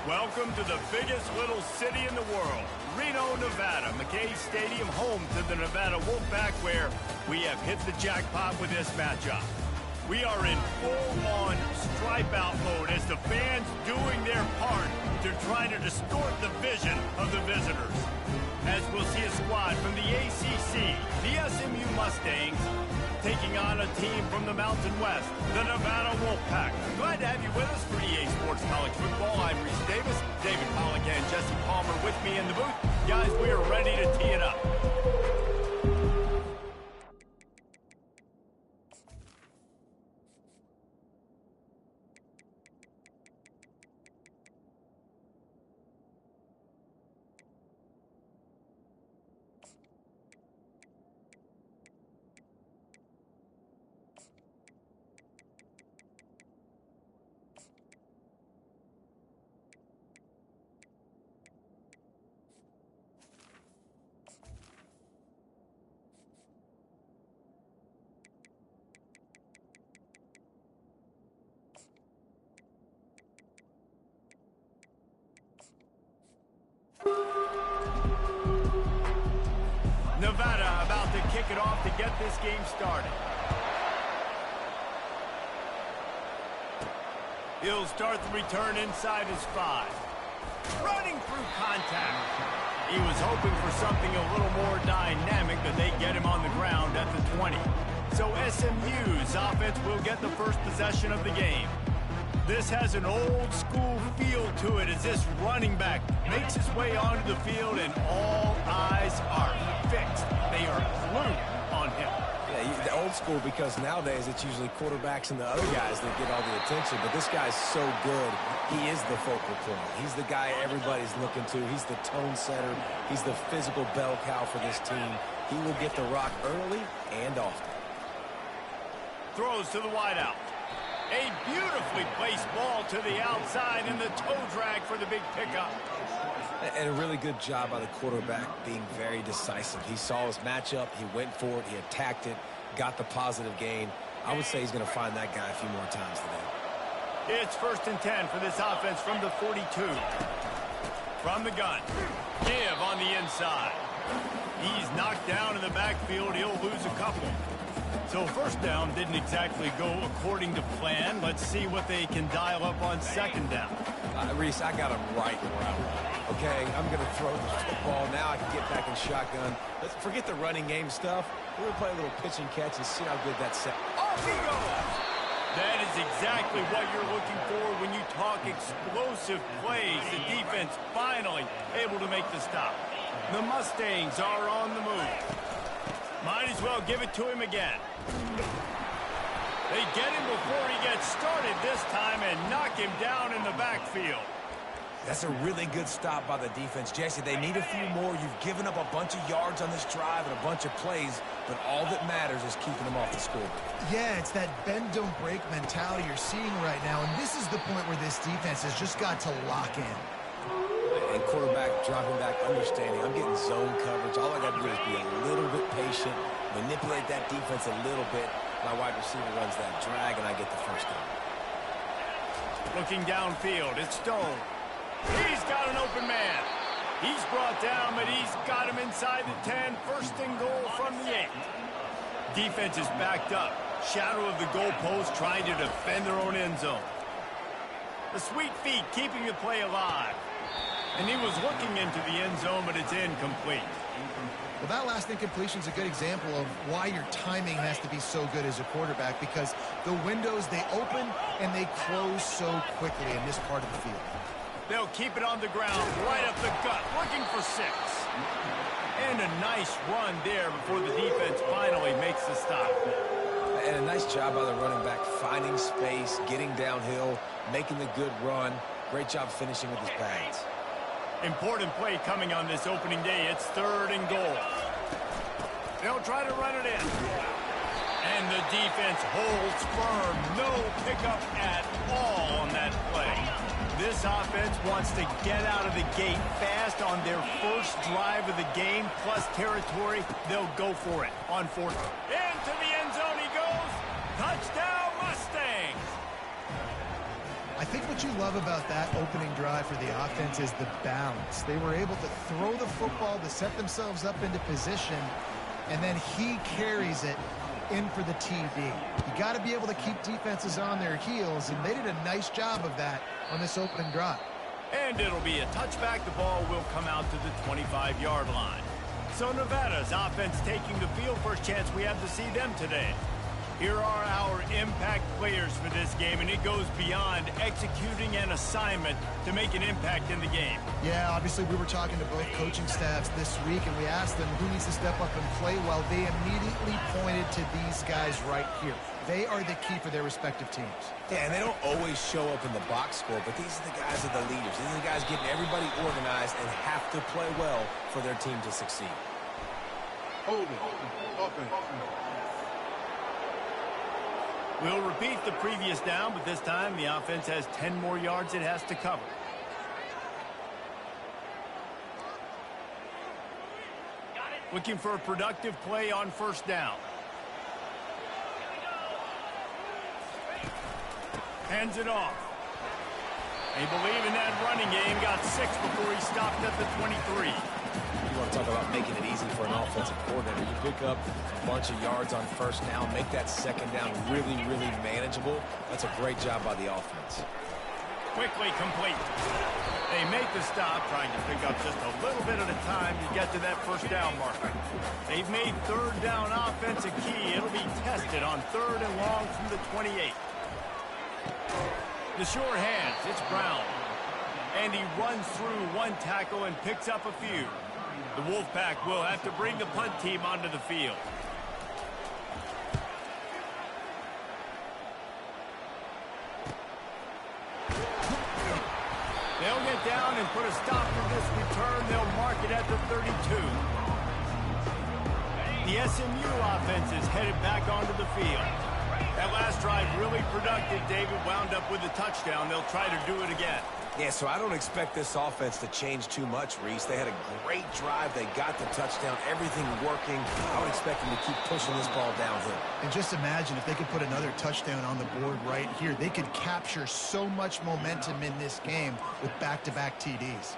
Welcome to the biggest little city in the world, Reno, Nevada. McKay Stadium, home to the Nevada Wolfpack, where we have hit the jackpot with this matchup. We are in full-on stripe-out mode as the fans doing their part to try to distort the vision of the visitors. As we'll see a squad from the ACC, the SMU Mustangs, taking on a team from the Mountain West, the Nevada Wolfpack. Glad to have you with us for EA Sports College Football. I'm Reese Davis, David Pollock and Jesse Palmer with me in the booth. Guys, we are ready to tee it up. Nevada about to kick it off to get this game started. He'll start the return inside his 5. Running through contact. He was hoping for something a little more dynamic, but they get him on the ground at the 20. So SMU's offense will get the first possession of the game. This has an old-school feel to it as this running back makes his way onto the field and all eyes are fixed. They are glued on him. Yeah, the old school because nowadays it's usually quarterbacks and the other guys that get all the attention, but this guy's so good. He is the focal point. He's the guy everybody's looking to. He's the tone setter. He's the physical bell cow for this team. He will get the rock early and often. Throws to the wideout. A beautifully placed ball to the outside and the toe drag for the big pickup. And a really good job by the quarterback being very decisive. He saw his matchup, he went for it, he attacked it, got the positive gain. I would say he's going to find that guy a few more times today. It's 1st and 10 for this offense from the 42. From the gun. Give on the inside. He's knocked down in the backfield. He'll lose a couple. So first down didn't exactly go according to plan. Let's see what they can dial up on 2nd down. Reese, I got him right where I want. Okay, I'm going to throw the football. Now I can get back in shotgun. Let's forget the running game stuff. We're going to play a little pitch and catch and see how good that's set. Off he goes! That is exactly what you're looking for when you talk explosive plays. The defense finally able to make the stop. The Mustangs are on the move. Might as well give it to him again. They get him before he gets started this time and knock him down in the backfield. That's a really good stop by the defense. Jesse, they need a few more. You've given up a bunch of yards on this drive and a bunch of plays, but all that matters is keeping them off the score. Yeah, it's that bend, don't break mentality you're seeing right now, and this is the point where this defense has just got to lock in. And quarterback dropping back, understanding. I'm getting zone coverage. All I got to do is be a little bit patient, manipulate that defense a little bit. My wide receiver runs that drag, and I get the first down. Looking downfield, it's Stone. He's got an open man. He's brought down, but he's got him inside the 10. 1st and goal from the 8. Defense is backed up. Shadow of the goalpost trying to defend their own end zone. The sweet feet keeping the play alive. And he was looking into the end zone, but it's incomplete. Well, that last incompletion is a good example of why your timing has to be so good as a quarterback, because the windows, they open and they close so quickly in this part of the field. They'll keep it on the ground, right up the gut, looking for 6. And a nice run there before the defense finally makes the stop. And a nice job by the running back, finding space, getting downhill, making the good run. Great job finishing with his pads. Important play coming on this opening day. It's 3rd and goal. They'll try to run it in. And the defense holds firm. No pickup at all on that play. This offense wants to get out of the gate fast on their first drive of the game, plus territory. They'll go for it on 4th. Into the end zone he goes. Touchdown, Mustangs! I think what What you love about that opening drive for the offense is the balance. They were able to throw the football to set themselves up into position, and then he carries it in for the TD. You got to be able to keep defenses on their heels, and they did a nice job of that on this opening drive. And it'll be a touchback. The ball will come out to the 25-yard line. So Nevada's offense taking the field. First chance we have to see them today. Here are our impact players for this game, and it goes beyond executing an assignment to make an impact in the game. Yeah, obviously we were talking to both coaching staffs this week, and we asked them who needs to step up and play well. They immediately pointed to these guys right here. They are the key for their respective teams. Yeah, and they don't always show up in the box score, but these are the guys that are the leaders. These are the guys getting everybody organized and have to play well for their team to succeed. Hold it. Open. We'll repeat the previous down, but this time the offense has 10 more yards it has to cover. Looking for a productive play on first down. Hands it off. They believe in that running game. Got 6 before he stopped at the 23. You want to talk about making it easy for an offensive coordinator. You pick up a bunch of yards on first down, make that second down really, really manageable. That's a great job by the offense. Quickly complete. They make the stop, trying to pick up just a little bit at a time to get to that first down marker. They've made third down offense a key. It'll be tested on 3rd and long from the 28. The sure hands, it's Brown. And he runs through one tackle and picks up a few. The Wolfpack will have to bring the punt team onto the field. They'll get down and put a stop to this return. They'll mark it at the 32. The SMU offense is headed back onto the field. That last drive really productive. David wound up with a touchdown. They'll try to do it again. Yeah, so I don't expect this offense to change too much, Reese. They had a great drive. They got the touchdown. Everything working. I would expect them to keep pushing this ball downhill. And just imagine if they could put another touchdown on the board right here. They could capture so much momentum in this game with back-to-back TDs.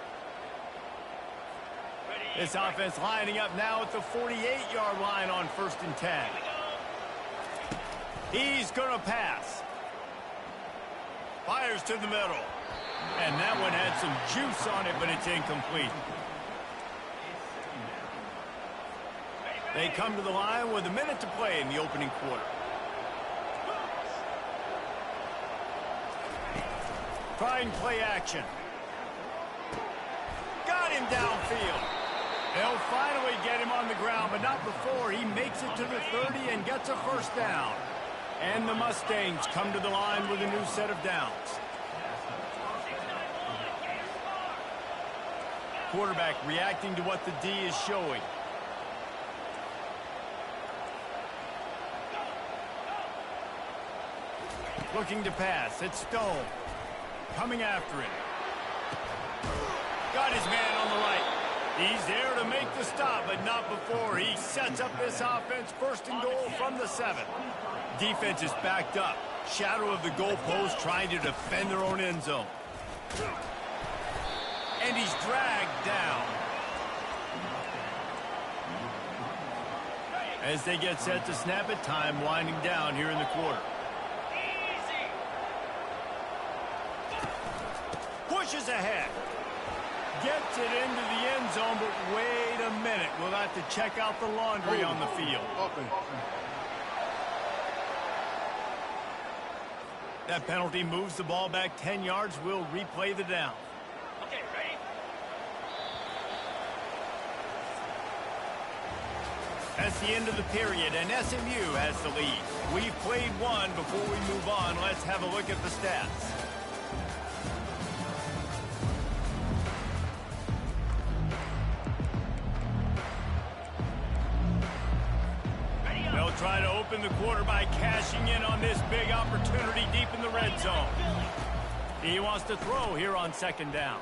This offense lining up now at the 48-yard line on 1st and 10. He's going to pass. Fires to the middle. And that one had some juice on it, but it's incomplete. They come to the line with a minute to play in the opening quarter. Trying play action. Got him downfield. They'll finally get him on the ground, but not before he makes it to the 30 and gets a first down. And the Mustangs come to the line with a new set of downs. Quarterback reacting to what the D is showing. Looking to pass. It's Stone. Coming after him. Got his man on the right. He's there to make the stop, but not before he sets up this offense. 1st and goal from the 7. Defense is backed up. Shadow of the goalpost trying to defend their own end zone. And he's dragged down. As they get set to snap it, time winding down here in the quarter. Pushes ahead. Gets it into the end zone, but wait a minute. We'll have to check out the laundry on the field. That penalty moves the ball back 10 yards. We'll replay the down. Okay, ready? That's the end of the period, and SMU has the lead. We've played one. Before we move on, let's have a look at the stats. They'll try to open the quarter by cashing in on this big opportunity deep in the red zone. He wants to throw here on 2nd down.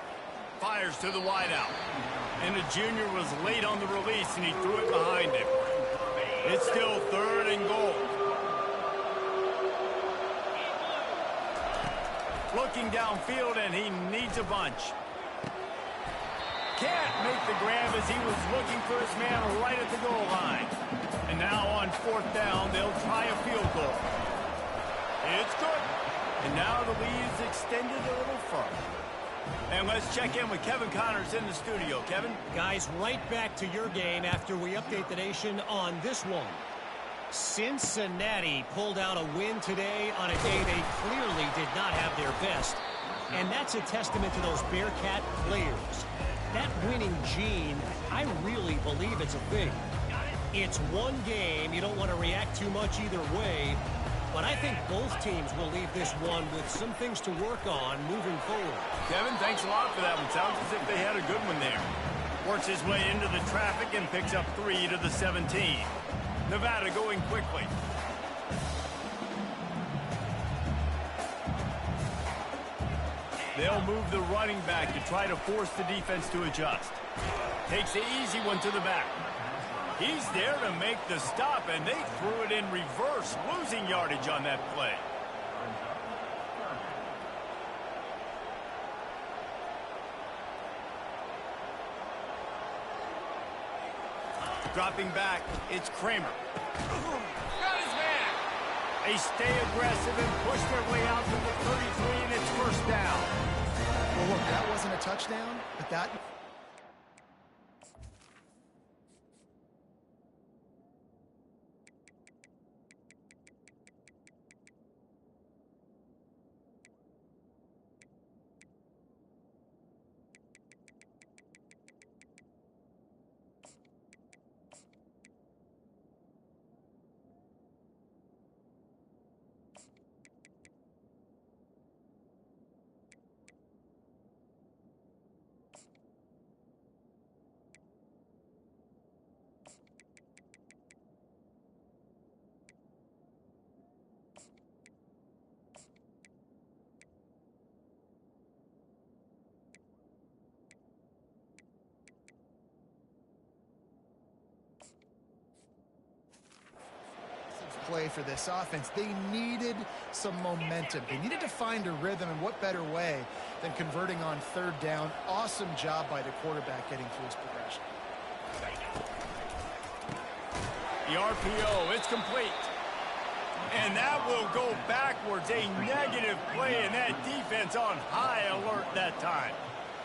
Fires to the wideout. And the junior was late on the release, and he threw it behind him. It's still 3rd and goal. Looking downfield, and he needs a bunch. Can't make the grab as he was looking for his man right at the goal line. And now on 4th down, they'll try a field goal. It's good. And now the lead is extended a little further. And let's check in with Kevin Connors in the studio. Kevin? Guys, right back to your game after we update the nation on this one. Cincinnati pulled out a win today on a day they clearly did not have their best. And that's a testament to those Bearcat players. That winning gene, I really believe it's a thing. It's one game. You don't want to react too much either way. But I think both teams will leave this one with some things to work on moving forward. Kevin, thanks a lot for that one. Sounds as if they had a good one there. Works his way into the traffic and picks up 3 to the 17. Nevada going quickly. They'll move the running back to try to force the defense to adjust. Takes the easy one to the back. He's there to make the stop, and they threw it in reverse, losing yardage on that play. Dropping back, it's Kramer. Got his man. They stay aggressive and push their way out to the 33, and it's 1st down. Well, look, that wasn't a touchdown, but that... play for this offense. They needed some momentum. They needed to find a rhythm, and what better way than converting on 3rd down. Awesome job by the quarterback getting through his progression. The RPO, it's complete. And that will go backwards. A negative play, and that defense on high alert that time.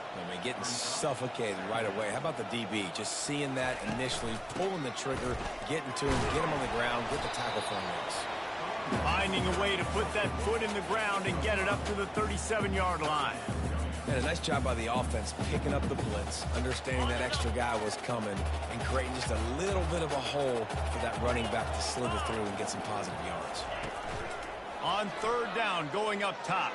I mean, getting suffocated right away. How about the DB? Just seeing that initially, pulling the trigger, getting to him, get him on the ground, get the tackle for him. Finding a way to put that foot in the ground and get it up to the 37-yard line. And a nice job by the offense picking up the blitz, understanding that extra guy was coming, and creating just a little bit of a hole for that running back to slither through and get some positive yards. On 3rd down, going up top.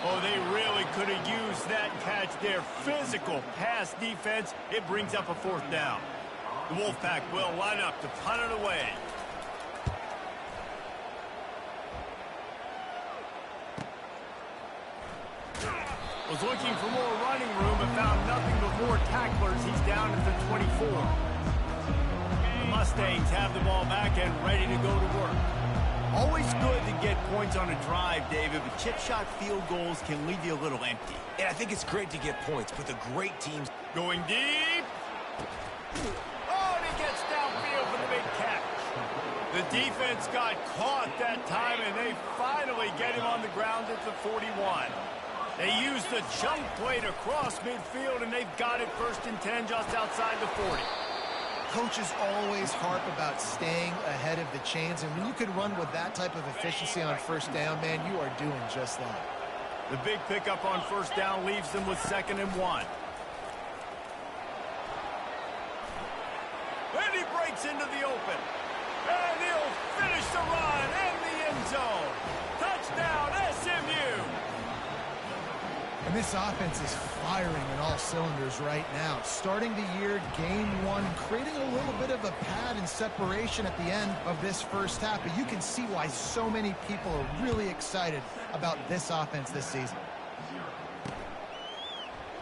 Oh, they really could have used that catch there. Physical pass defense. It brings up a 4th down. The Wolfpack will line up to punt it away. Was looking for more running room but found nothing but more tacklers. He's down at the 24. The Mustangs have the ball back and ready to go to work. Always good to get points on a drive, David, but chip shot field goals can leave you a little empty. And I think it's great to get points, but the great teams... Going deep. Oh, and he gets downfield for the big catch. The defense got caught that time, and they finally get him on the ground at the 41. They used the chunk play to cross midfield, and they've got it 1st and 10 just outside the 40. Coaches always harp about staying ahead of the chains, and when you can run with that type of efficiency on 1st down, man, you are doing just that. The big pickup on 1st down leaves them with 2nd and 1. And he breaks into the open. And he'll finish the run in the end zone. Touchdown, SMU! And this offense is firing on all cylinders right now. Starting the year, game 1, creating a little bit of a pad and separation at the end of this 1st half. But you can see why so many people are really excited about this offense this season.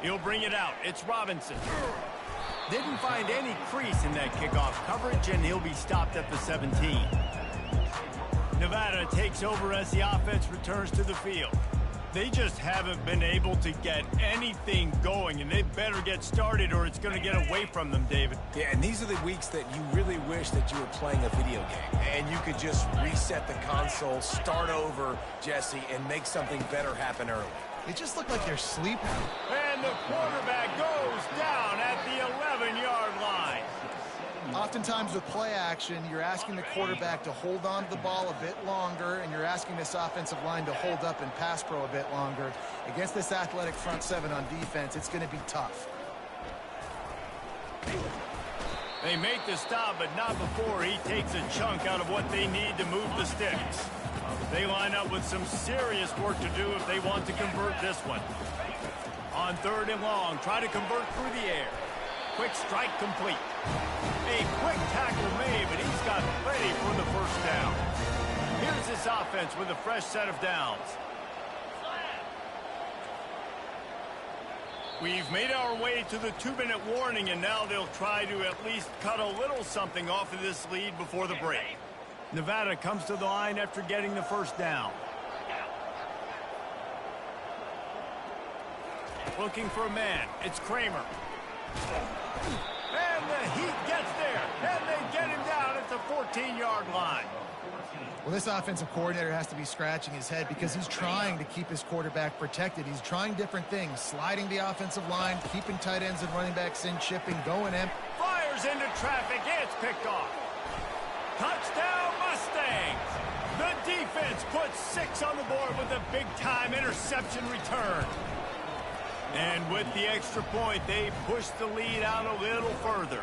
He'll bring it out. It's Robinson. Didn't find any crease in that kickoff coverage, and he'll be stopped at the 17. Nevada takes over as the offense returns to the field. They just haven't been able to get anything going, and they better get started or it's going to get away from them, David. Yeah, and these are the weeks that you really wish that you were playing a video game and you could just reset the console, start over, Jesse, and make something better happen early. They just look like they're sleeping. And the quarterback goes down at the 11-yard line. Oftentimes with play action, you're asking the quarterback to hold on to the ball a bit longer, and you're asking this offensive line to hold up and pass pro a bit longer. Against this athletic front seven on defense, it's going to be tough. They make the stop, but not before he takes a chunk out of what they need to move the sticks. They line up with some serious work to do if they want to convert this one. On 3rd and long, try to convert through the air. Quick strike complete. A quick tackle made, but he's got plenty for the first down. Here's this offense with a fresh set of downs. We've made our way to the 2-minute warning, and now they'll try to at least cut a little something off of this lead before the break. Nevada comes to the line after getting the first down. Looking for a man. It's Kramer. And the Heat gets there, and they get him down at the 14-yard line. Well, this offensive coordinator has to be scratching his head because he's trying to keep his quarterback protected. He's trying different things, sliding the offensive line, keeping tight ends and running backs in, chipping, going in. Fires into traffic. It's picked off. Touchdown, Mustangs. The defense puts 6 on the board with a big-time interception return. And with the extra point, they push the lead out a little further.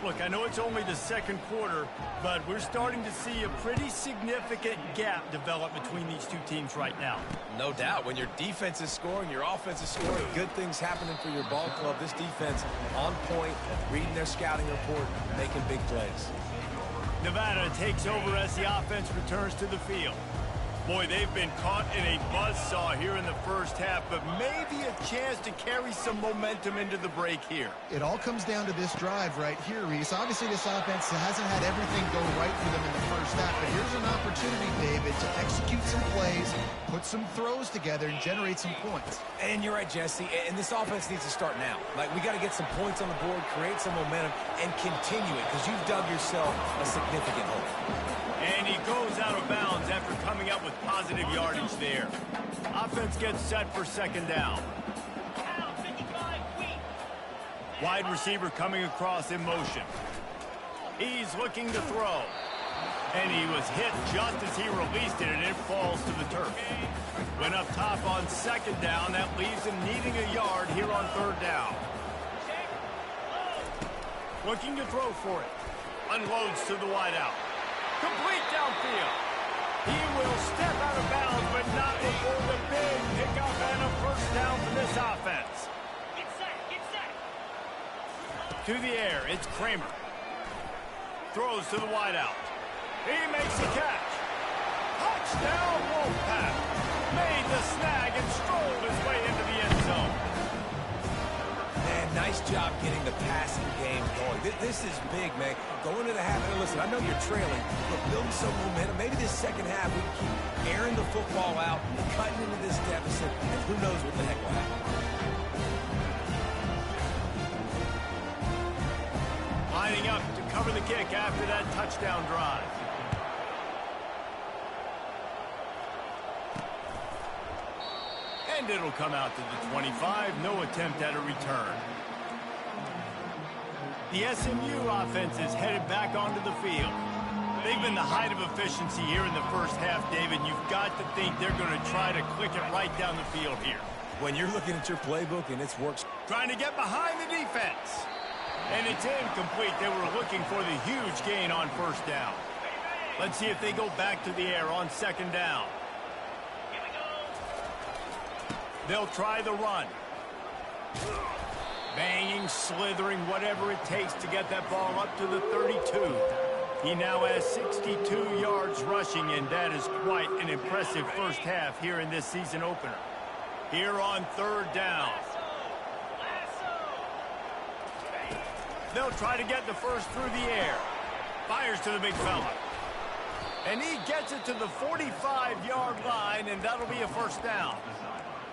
Look, I know it's only the second quarter, but we're starting to see a pretty significant gap develop between these two teams right now. No doubt. When your defense is scoring, your offense is scoring, good things happening for your ball club. This defense on point, reading their scouting report, making big plays. Nevada takes over as the offense returns to the field. Boy, they've been caught in a buzzsaw here in the first half, but maybe a chance to carry some momentum into the break here. It all comes down to this drive right here, Reese. Obviously, this offense hasn't had everything go right for them in the first half, but here's an opportunity, David, to execute some plays, put some throws together, and generate some points. And you're right, Jesse, and this offense needs to start now. Like, we got to get some points on the board, create some momentum, and continue it, because you've dug yourself a significant hole. And he goes out of bounds after coming up with positive yardage there. Offense gets set for second down. Wide receiver coming across in motion. He's looking to throw. And he was hit just as he released it, and it falls to the turf. Went up top on second down. That leaves him needing a yard here on 3rd down. Looking to throw for it. Unloads to the wideout. Complete downfield. He will step out of bounds, but not before the big pickup and a first down for this offense. Get set. To the air, it's Kramer. Throws to the wideout. He makes a catch. Touchdown, Wolfpack. Made the snag and strolled his way into the end zone. Man, nice job getting the passing game going. This is big, man. Going to the half, and listen, I know you're trailing, but building some momentum. Maybe this second half we can keep airing the football out, cutting into this deficit, and who knows what the heck will happen. Lining up to cover the kick after that touchdown drive. And it'll come out to the 25. No attempt at a return. The SMU offense is headed back onto the field. They've been the height of efficiency here in the first half, David. You've got to think they're going to try to click it right down the field here. When you're looking at your playbook and it's works. Trying to get behind the defense. And it's incomplete. They were looking for the huge gain on first down. Let's see if they go back to the air on second down. They'll try the run. Banging, slithering, whatever it takes to get that ball up to the 32. He now has 62 yards rushing, and that is quite an impressive first half here in this season opener. Here on 3rd down. They'll try to get the first through the air. Fires to the big fella. And he gets it to the 45-yard line, and that'll be a first down.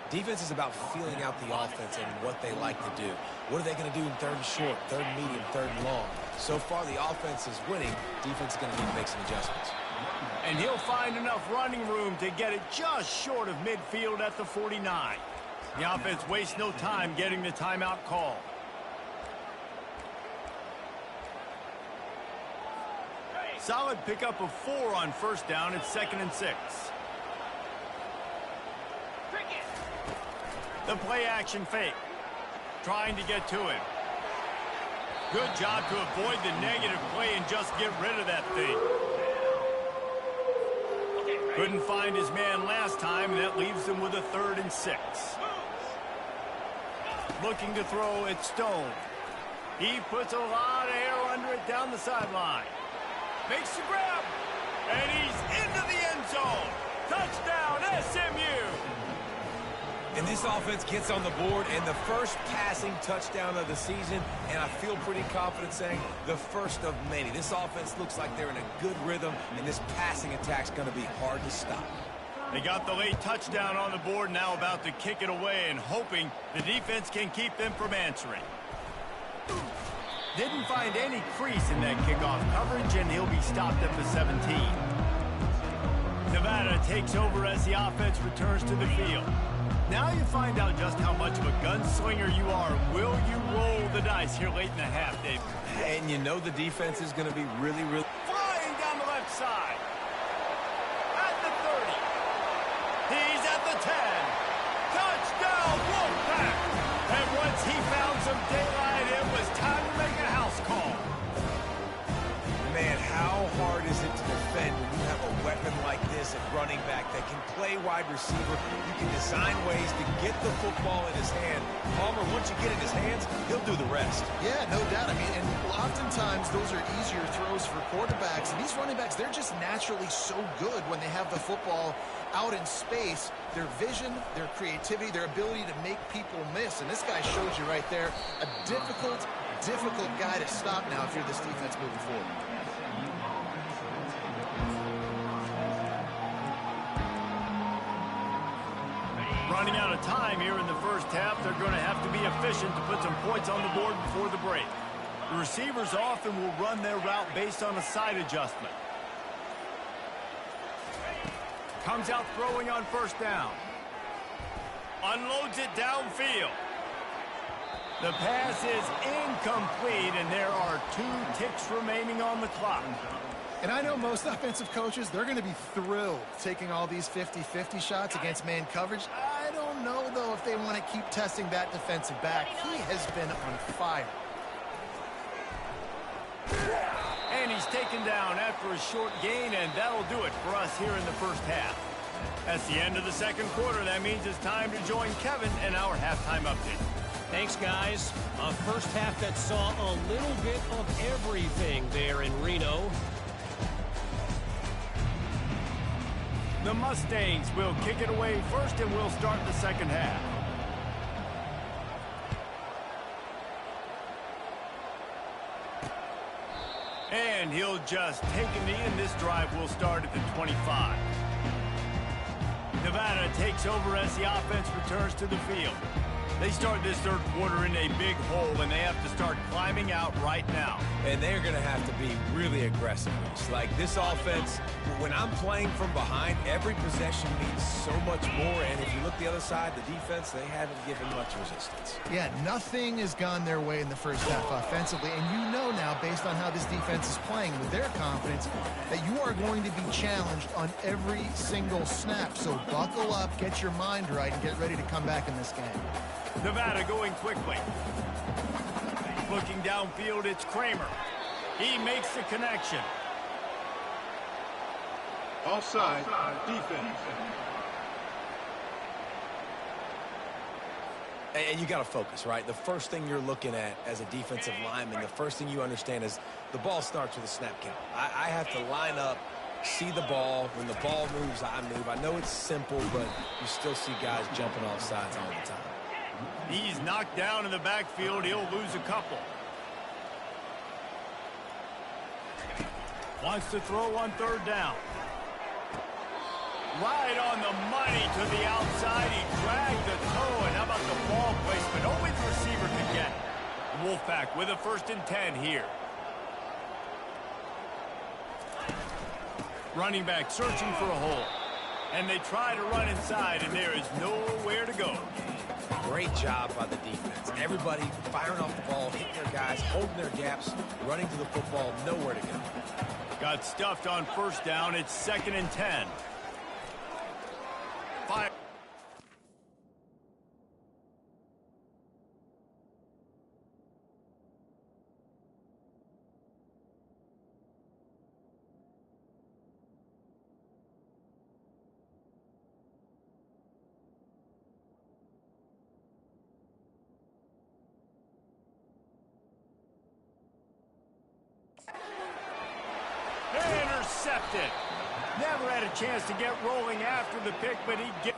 Defense is about feeling out the offense and what they like to do. What are they going to do in third and short, third and medium, third and long? So far, the offense is winning. Defense is going to need to make some adjustments. And he'll find enough running room to get it just short of midfield at the 49. The offense wastes no time getting the timeout call. Solid pickup of 4 on first down. It's 2nd and 6. The play action fake. Trying to get to him. Good job to avoid the negative play and just get rid of that thing. Couldn't find his man last time, and that leaves him with a 3rd and 6. Looking to throw at Stone. He puts a lot of air under it down the sideline. Makes the grab, and he's into the end zone. Touchdown, SMU! And this offense gets on the board, and the first passing touchdown of the season, and I feel pretty confident saying the first of many. This offense looks like they're in a good rhythm, and this passing attack's going to be hard to stop. They got the late touchdown on the board, now about to kick it away and hoping the defense can keep them from answering. Didn't find any crease in that kickoff coverage, and he'll be stopped at the 17. Nevada takes over as the offense returns to the field. Now you find out just how much of a gunslinger you are. Will you roll the dice here late in the half, Dave? And you know the defense is going to be really... Flying down the left side. At the 30. He's at the 10. Touchdown, Wolfpack! And once he found some daylight, it was time to make a house call. Man, how hard is it to defend when you have a weapon like this at running back that can play wide receiver? You can design ways to get the football in his hand. Palmer, once you get it in his hands, he'll do the rest. Yeah, no doubt. I mean, and oftentimes those are easier throws for quarterbacks. And these running backs, they're just naturally so good when they have the football out in space. Their vision, their creativity, their ability to make people miss. And this guy shows you right there a difficult guy to stop now if you're this defense moving forward. Running out of time here in the first half, they're going to have to be efficient to put some points on the board before the break. The receivers often will run their route based on a side adjustment. Comes out throwing on first down. Unloads it downfield. The pass is incomplete, and there are 2 ticks remaining on the clock. And I know most offensive coaches, they're going to be thrilled taking all these 50-50 shots against man coverage. I don't know, though, if they want to keep testing that defensive back. He has been on fire. And he's taken down after a short gain, and that'll do it for us here in the first half. That's the end of the second quarter. That means it's time to join Kevin in our halftime update. Thanks, guys. A first half that saw a little bit of everything there in Reno. The Mustangs will kick it away first, and we'll start the second half. And he'll just take a knee, and this drive will start at the 25. Nevada takes over as the offense returns to the field. They start this third quarter in a big hole, and they have to start climbing out right now. And they're going to have to be really aggressive. Like this offense, when I'm playing from behind, every possession means so much more. And if you look the other side, the defense, they haven't given much resistance. Yeah, nothing has gone their way in the first half offensively. And you know now, based on how this defense is playing with their confidence, that you are going to be challenged on every single snap. So buckle up, get your mind right, and get ready to come back in this game. Nevada going quickly. Looking downfield, it's Kramer. He makes the connection. Offside, defense. And you got to focus, right? The first thing you're looking at as a defensive lineman, the first thing you understand is the ball starts with a snap count. I have to line up, see the ball. When the ball moves, I move. I know it's simple, but you still see guys jumping off sides all the time. He's knocked down in the backfield. He'll lose a couple. Wants to throw on third down. Right on the money to the outside. He dragged the toe, and how about the ball placement? Only the receiver can get it. Wolfpack with a 1st and 10 here. Running back searching for a hole. And they try to run inside, and there is nowhere to go. Great job by the defense. Everybody firing off the ball, hitting their guys, holding their gaps, running to the football, nowhere to go. Got stuffed on 1st down. It's 2nd and 10. Fire. Intercepted. Never had a chance to get rolling after the pick, but he gets.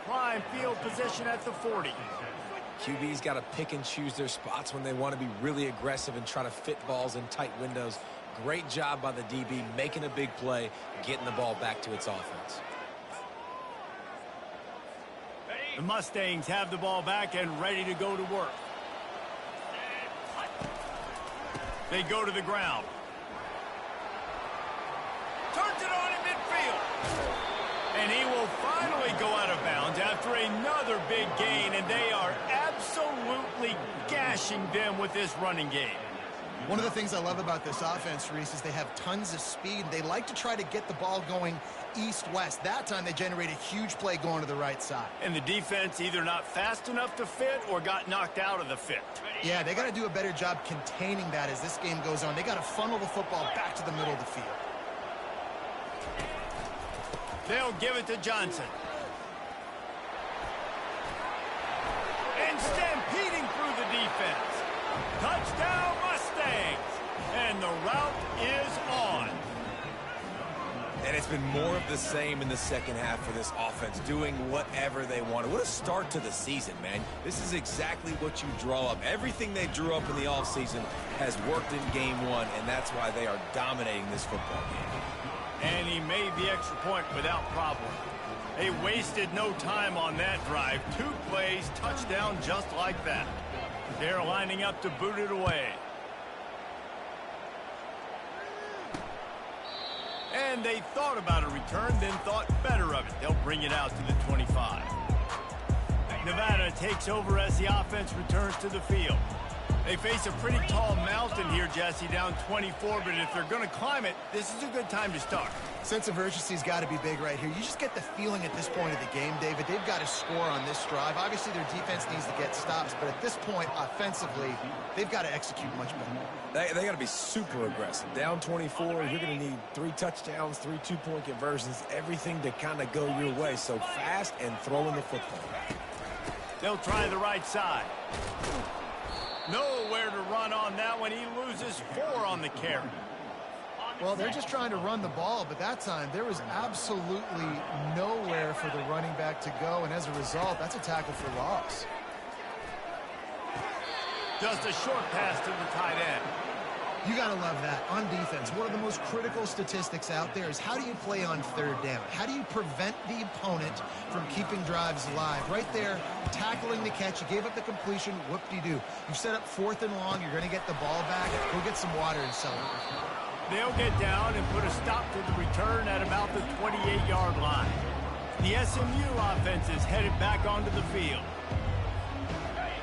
Prime field position at the 40. QB's got to pick and choose their spots when they want to be really aggressive and try to fit balls in tight windows. Great job by the DB making a big play, getting the ball back to its offense. The Mustangs have the ball back and ready to go to work. They go to the ground. Turns it on in midfield. And he will finally go out of bounds after another big gain, and they are absolutely gashing them with this running game. One of the things I love about this offense, Reese, is they have tons of speed. They like to try to get the ball going east-west. That time they generate a huge play going to the right side. And the defense either not fast enough to fit or got knocked out of the fit. Yeah, they got to do a better job containing that as this game goes on. They got to funnel the football back to the middle of the field. They'll give it to Johnson. And stampeding through the defense. Touchdown Mustangs. And the route is on. And it's been more of the same in the second half for this offense, doing whatever they wanted. What a start to the season, man. This is exactly what you draw up. Everything they drew up in the offseason has worked in game one, and that's why they are dominating this football game. And he made the extra point without problem. They wasted no time on that drive. 2 plays, touchdown just like that. They're lining up to boot it away. And they thought about a return, then thought better of it. They'll bring it out to the 25. Nevada takes over as the offense returns to the field. They face a pretty tall mountain here, Jesse, down 24, but if they're going to climb it, this is a good time to start. Sense of urgency's got to be big right here. You just get the feeling at this point of the game, David, they've got to score on this drive. Obviously, their defense needs to get stops, but at this point, offensively, they've got to execute much better. They got to be super aggressive. Down 24, you're going to need 3 touchdowns, 3 two-point conversions, everything to kind of go your way. So fast and throwing the football. They'll try the right side. Nowhere to run on that one. He loses 4 on the carry. Well, they're just trying to run the ball, but that time there was absolutely nowhere for the running back to go, and as a result, that's a tackle for loss. Just a short pass to the tight end. You got to love that. On defense, one of the most critical statistics out there is how do you play on third down? How do you prevent the opponent from keeping drives alive? Right there, tackling the catch. You gave up the completion. Whoop-de-doo. You set up 4th and long. You're going to get the ball back. Go get some water and celebrate. They'll get down and put a stop to the return at about the 28-yard line. The SMU offense is headed back onto the field.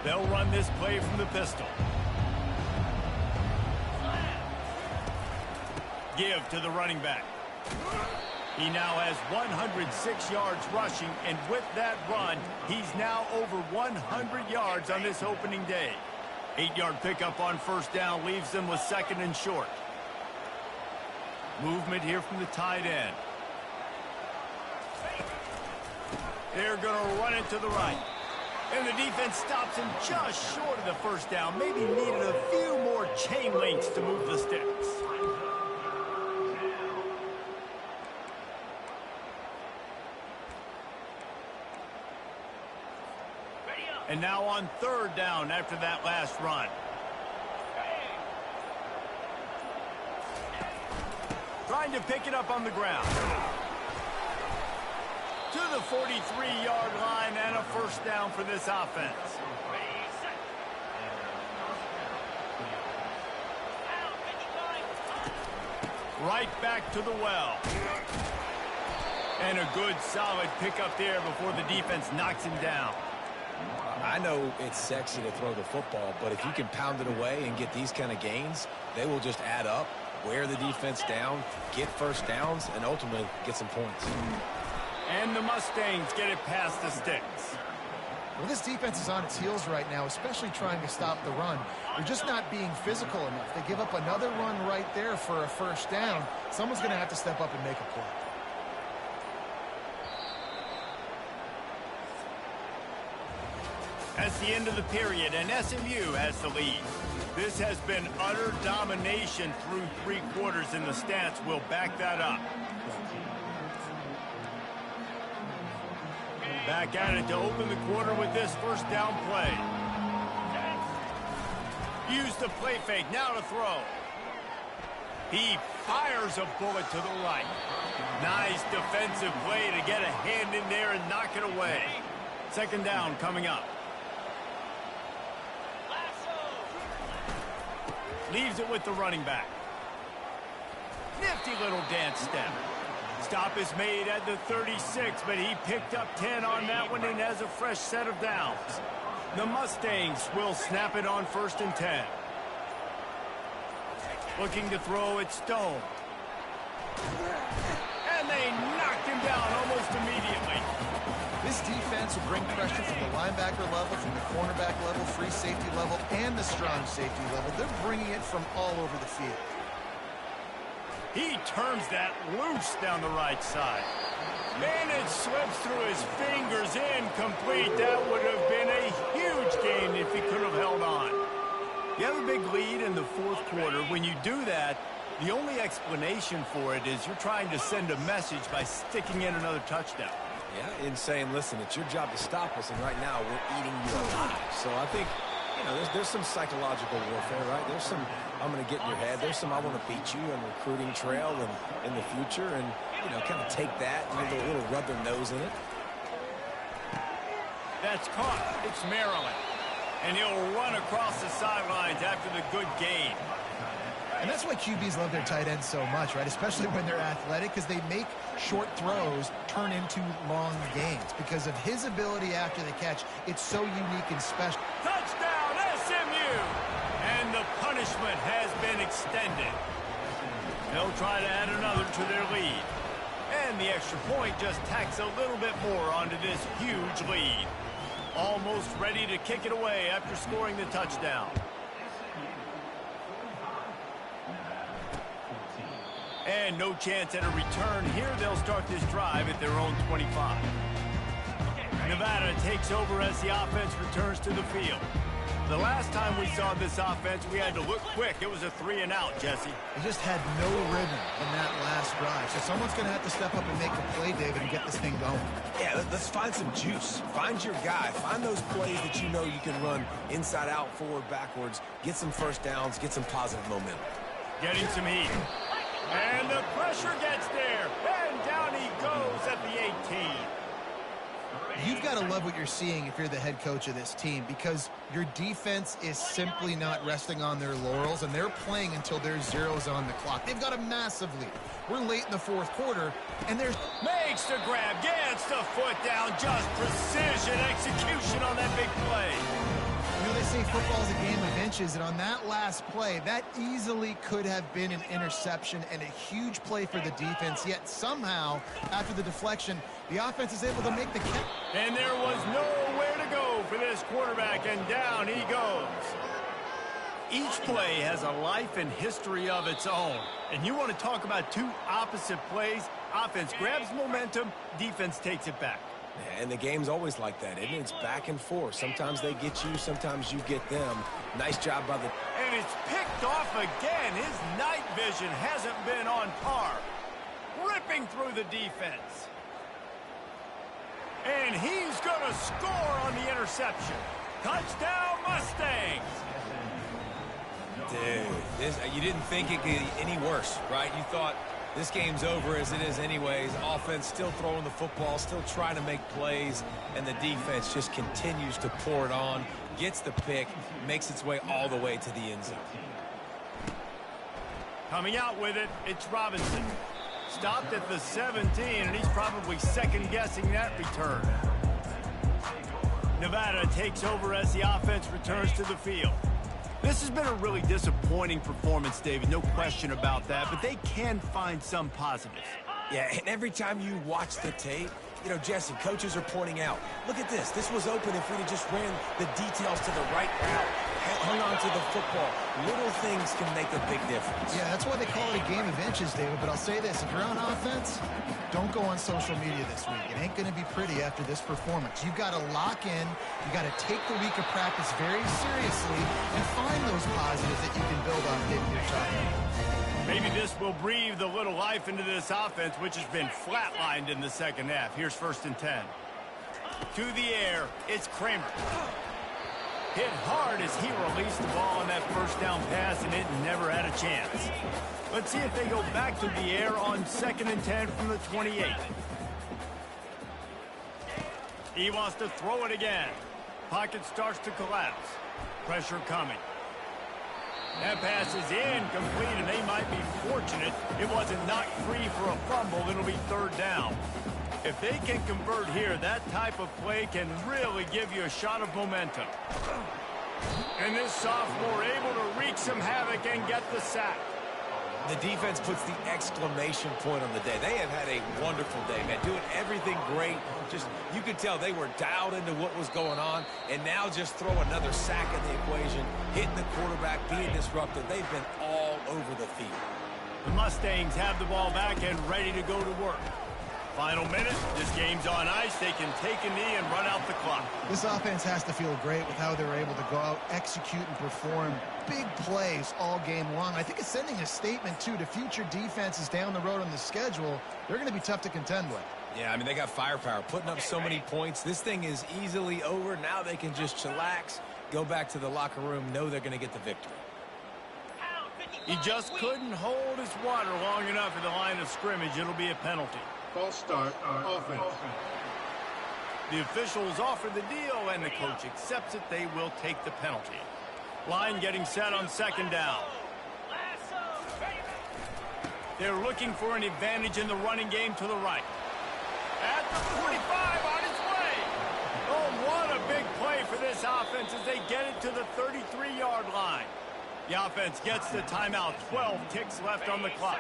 They'll run this play from the pistol. Give to the running back. He now has 106 yards rushing, and with that run, he's now over 100 yards on this opening day. 8-yard pickup on first down leaves them with 2nd and short. Movement here from the tight end. They're going to run it to the right. And the defense stops him just short of the first down. Maybe needed a few more chain links to move the sticks. And now on 3rd down after that last run. Trying to pick it up on the ground. To the 43-yard line and a first down for this offense. Right back to the well. And a good solid pickup there before the defense knocks him down. I know it's sexy to throw the football, but if you can pound it away and get these kind of gains, they will just add up, wear the defense down, get first downs, and ultimately get some points. And the Mustangs get it past the sticks. Well, this defense is on its heels right now, especially trying to stop the run. They're just not being physical enough. They give up another run right there for a first down. Someone's going to have to step up and make a play. That's the end of the period, and SMU has the lead. This has been utter domination through 3 quarters, and the stats will back that up. Back at it to open the quarter with this first down play. Use the play fake, now to throw. He fires a bullet to the right. Nice defensive play to get a hand in there and knock it away. 2nd down coming up. Leaves it with the running back. Nifty little dance step. Stop is made at the 36, but he picked up 10 on that one and has a fresh set of downs. The Mustangs will snap it on 1st and 10. Looking to throw it Stone. And they knocked him down almost immediately. This defense will bring pressure from the linebacker level, from the cornerback level, free safety level, and the strong safety level. They're bringing it from all over the field. He turns that loose down the right side. And it slips through his fingers, incomplete. That would have been a huge gain if he could have held on. You have a big lead in the fourth quarter. When you do that, the only explanation for it is you're trying to send a message by sticking in another touchdown. Yeah, and saying, listen, it's your job to stop us, and right now we're eating you alive. So I think, you know, there's some psychological warfare, right? There's some, I'm going to get in your head. There's some, I want to beat you on recruiting trail and in the future, and, you know, kind of take that and a little rub their nose in it. That's caught. It's Maryland. And he'll run across the sidelines after the good gain. And that's why QBs love their tight ends so much, right? Especially when they're athletic, because they make short throws turn into long gains. Because of his ability after the catch, it's so unique and special. Touchdown, SMU! And the punishment has been extended. They'll try to add another to their lead. And the extra point just tacks a little bit more onto this huge lead. Almost ready to kick it away after scoring the touchdown. And no chance at a return here. They'll start this drive at their own 25. Nevada takes over as the offense returns to the field. The last time we saw this offense, we had to look quick. It was a 3-and-out, Jesse. They just had no rhythm in that last drive. So someone's going to have to step up and make a play, David, and get this thing going. Yeah, let's find some juice. Find your guy. Find those plays that you know you can run inside out, forward, backwards. Get some first downs. Get some positive momentum. Getting some heat. And the pressure gets there. And down he goes at the 18. You've got to love what you're seeing if you're the head coach of this team, because your defense is simply not resting on their laurels, and they're playing until there's zeros on the clock. They've got a massive lead. We're late in the fourth quarter, and there's... Makes the grab, gets the foot down, just precision execution on that big play. You know, they say football's a game of inches, and on that last play, that easily could have been an interception and a huge play for the defense, yet somehow, after the deflection, the offense is able to make the catch. And there was nowhere to go for this quarterback, and down he goes. Each play has a life and history of its own. And you want to talk about two opposite plays. Offense grabs momentum, defense takes it back. Yeah, and the game's always like that, isn't it? It's back and forth. Sometimes they get you, sometimes you get them. Nice job by the... And it's picked off again. His night vision hasn't been on par. Ripping through the defense. And he's going to score on the interception. Touchdown, Mustangs! Dude, you didn't think it could get any worse, right? You thought this game's over as it is anyways. Offense still throwing the football, still trying to make plays, and the defense just continues to pour it on, gets the pick, makes its way all the way to the end zone. Coming out with it, it's Robinson. Stopped at the 17, and he's probably second-guessing that return. Nevada takes over as the offense returns to the field. This has been a really disappointing performance, David, no question about that, but they can find some positives. Yeah, and every time you watch the tape, you know, Jesse, coaches are pointing out, look at this. This was open if we'd have just ran the details to the right route, hung on to the football. Little things can make a big difference. Yeah, that's why they call it a game of inches, David. But I'll say this, if you're on offense, don't go on social media this week. It ain't going to be pretty after this performance. You've got to lock in. You've got to take the week of practice very seriously and find those positives that you can build on, David, you're talking about. Maybe this will breathe a little life into this offense, which has been flatlined in the second half. Here's 1st and 10. To the air, it's Kramer. Hit hard as he released the ball on that first down pass, and it never had a chance. Let's see if they go back to the air on 2nd and 10 from the 28. He wants to throw it again. Pocket starts to collapse. Pressure coming. That pass is incomplete, and they might be fortunate it wasn't knocked free for a fumble. It'll be 3rd down. If they can convert here, that type of play can really give you a shot of momentum. And this sophomore able to wreak some havoc and get the sack. The defense puts the exclamation point on the day. They have had a wonderful day, man, doing everything great. Just, you could tell they were dialed into what was going on, and now just throw another sack in the equation, hitting the quarterback, being disruptive. They've been all over the field. The Mustangs have the ball back and ready to go to work. Final minute, this game's on ice. They can take a knee and run out the clock. This offense has to feel great with how they were able to go out, execute, and perform big plays all game long. I think it's sending a statement, too, to future defenses down the road on the schedule. They're going to be tough to contend with. Yeah, I mean, they got firepower, putting up so many points. This thing is easily over. Now they can just chillax, go back to the locker room, know they're going to get the victory. He just couldn't hold his water long enough at the line of scrimmage. It'll be a penalty. False start, offense. The officials offer the deal, and the coach accepts it. They will take the penalty. Line getting set on second down. They're looking for an advantage in the running game to the right. At the 45, on its way. Oh, what a big play for this offense as they get it to the 33-yard line. The offense gets the timeout. 12 ticks left on the clock.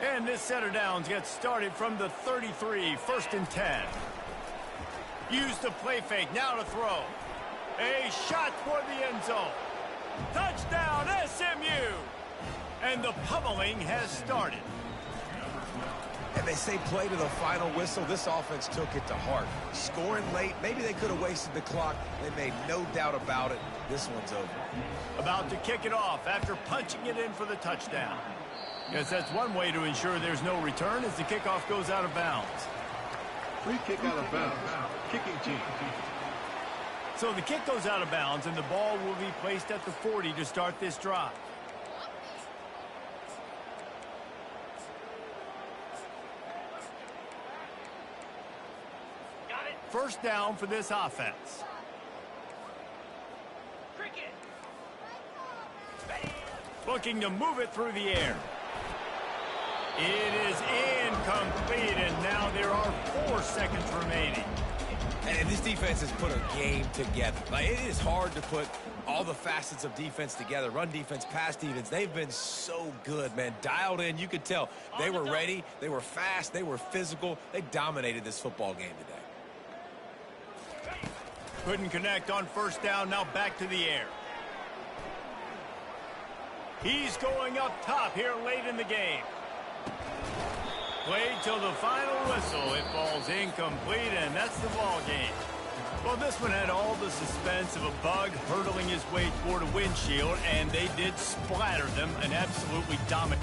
And this set of downs gets started from the 33, 1st and 10. Use the play fake, now to throw. A shot toward the end zone. Touchdown, SMU! And the pummeling has started. And they say play to the final whistle. This offense took it to heart. Scoring late, maybe they could have wasted the clock. They made no doubt about it. This one's over. About to kick it off after punching it in for the touchdown. Yes, that's one way to ensure there's no return as the kickoff goes out of bounds. Free kick out of bounds. Kicking team. So the kick goes out of bounds, and the ball will be placed at the 40 to start this drive. First down for this offense. Looking to move it through the air. It is incomplete, and now there are 4 seconds remaining. And this defense has put a game together. Like, it is hard to put all the facets of defense together. Run defense, pass defense. They've been so good, man. Dialed in. You could tell they were ready. They were fast. They were physical. They dominated this football game today. Couldn't connect on first down. Now back to the air. He's going up top here late in the game. Played till the final whistle. It falls incomplete, and that's the ball game. Well, this one had all the suspense of a bug hurtling his way toward a windshield, and they did splatter them. An absolutely dominant.